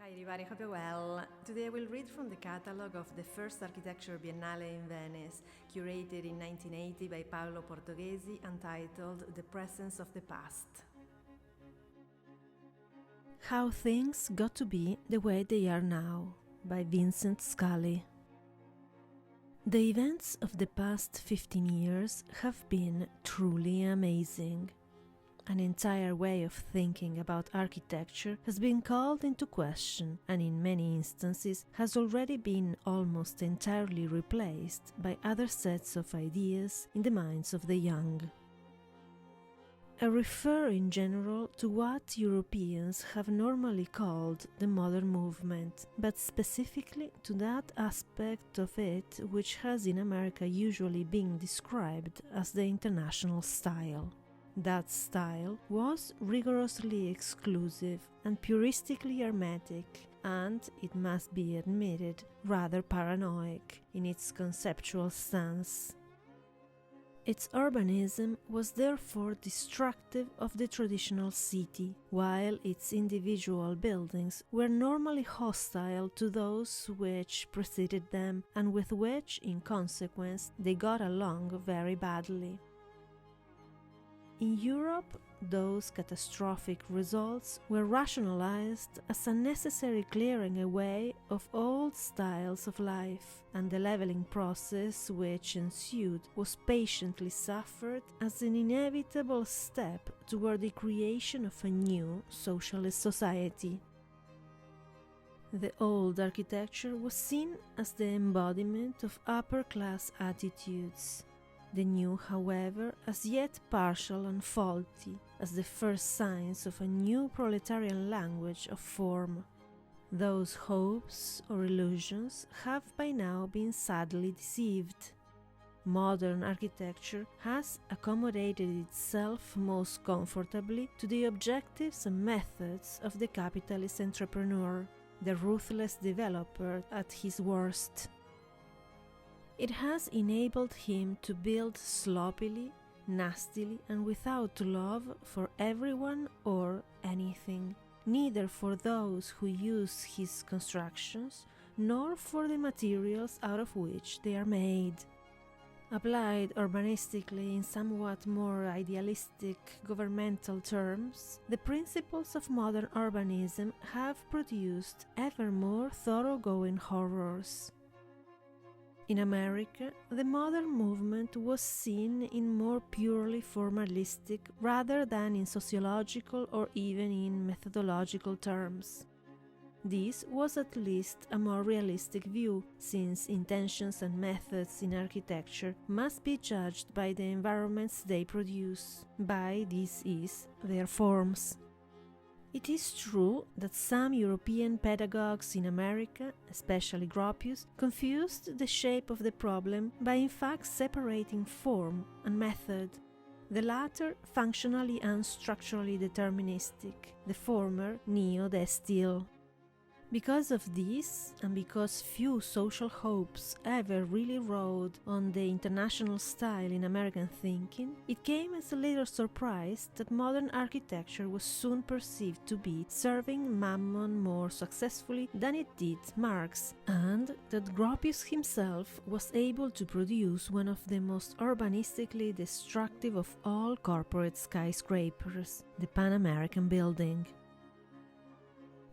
Hi everybody, hope you're well. Today I will read from the catalogue of the first Architecture Biennale in Venice, curated in 1980 by Paolo Portoghesi, entitled The Presence of the Past. How Things Got to Be the Way They Are Now, by Vincent Scully. The events of the past 15 years have been truly amazing. An entire way of thinking about architecture has been called into question and in many instances has already been almost entirely replaced by other sets of ideas in the minds of the young. I refer in general to what Europeans have normally called the modern movement, but specifically to that aspect of it which has in America usually been described as the international style. That style was rigorously exclusive and puristically hermetic, and, it must be admitted, rather paranoid in its conceptual stance. Its urbanism was therefore destructive of the traditional city, while its individual buildings were normally hostile to those which preceded them and with which, in consequence, they got along very badly. In Europe, those catastrophic results were rationalized as a necessary clearing away of old styles of life, and the leveling process which ensued was patiently suffered as an inevitable step toward the creation of a new socialist society. The old architecture was seen as the embodiment of upper-class attitudes. The new, however, as yet partial and faulty, as the first signs of a new proletarian language of form. Those hopes or illusions have by now been sadly deceived. Modern architecture has accommodated itself most comfortably to the objectives and methods of the capitalist entrepreneur, the ruthless developer at his worst. It has enabled him to build sloppily, nastily, and without love for everyone or anything, neither for those who use his constructions, nor for the materials out of which they are made. Applied urbanistically in somewhat more idealistic governmental terms, the principles of modern urbanism have produced ever more thoroughgoing horrors. In America, the modern movement was seen in more purely formalistic rather than in sociological or even in methodological terms. This was at least a more realistic view, since intentions and methods in architecture must be judged by the environments they produce, by, this is, their forms. It is true that some European pedagogues in America, especially Gropius, confused the shape of the problem by in fact separating form and method, the latter functionally and structurally deterministic, the former neo-destil. Because of this, and because few social hopes ever really rode on the international style in American thinking, it came as a little surprise that modern architecture was soon perceived to be serving Mammon more successfully than it did Marx, and that Gropius himself was able to produce one of the most urbanistically destructive of all corporate skyscrapers, the Pan American Building.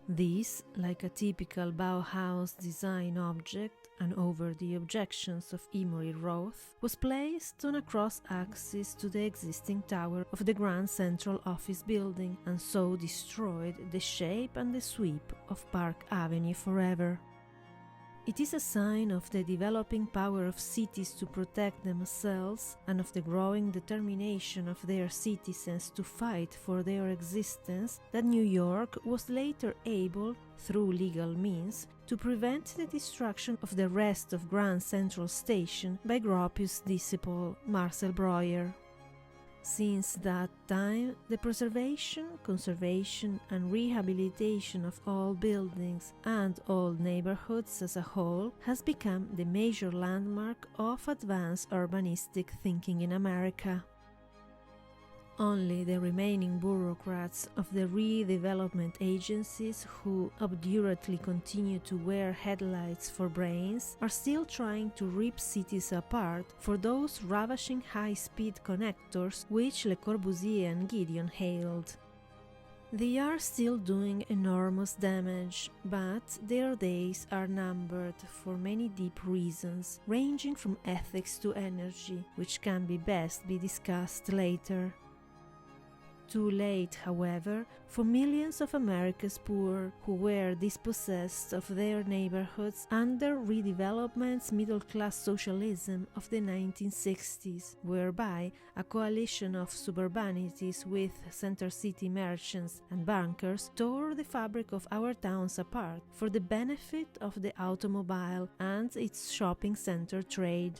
This, like a typical Bauhaus design object, and over the objections of Emory Roth, was placed on a cross-axis to the existing tower of the Grand Central Office Building, and so destroyed the shape and the sweep of Park Avenue forever. It is a sign of the developing power of cities to protect themselves and of the growing determination of their citizens to fight for their existence that New York was later able, through legal means, to prevent the destruction of the rest of Grand Central Station by Gropius' disciple Marcel Breuer. Since that time, the preservation, conservation, and rehabilitation of all buildings and all neighborhoods as a whole has become the major landmark of advanced urbanistic thinking in America. Only the remaining bureaucrats of the redevelopment agencies, who obdurately continue to wear headlights for brains, are still trying to rip cities apart for those ravishing high-speed connectors which Le Corbusier and Gideon hailed. They are still doing enormous damage, but their days are numbered for many deep reasons, ranging from ethics to energy, which can best be discussed later. Too late, however, for millions of America's poor who were dispossessed of their neighborhoods under redevelopment's middle-class socialism of the 1960s, whereby a coalition of suburbanities with center city merchants and bankers tore the fabric of our towns apart for the benefit of the automobile and its shopping center trade.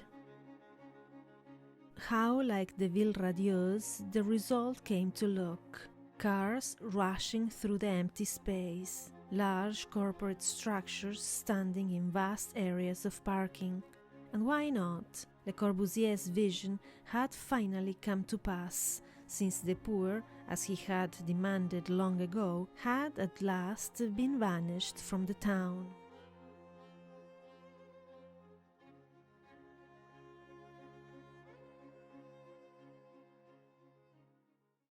How like the Ville radieuse the result came to look. Cars rushing through the empty space, large corporate structures standing in vast areas of parking. And why not? Le Corbusier's vision had finally come to pass, since the poor, as he had demanded long ago, had at last been vanished from the town.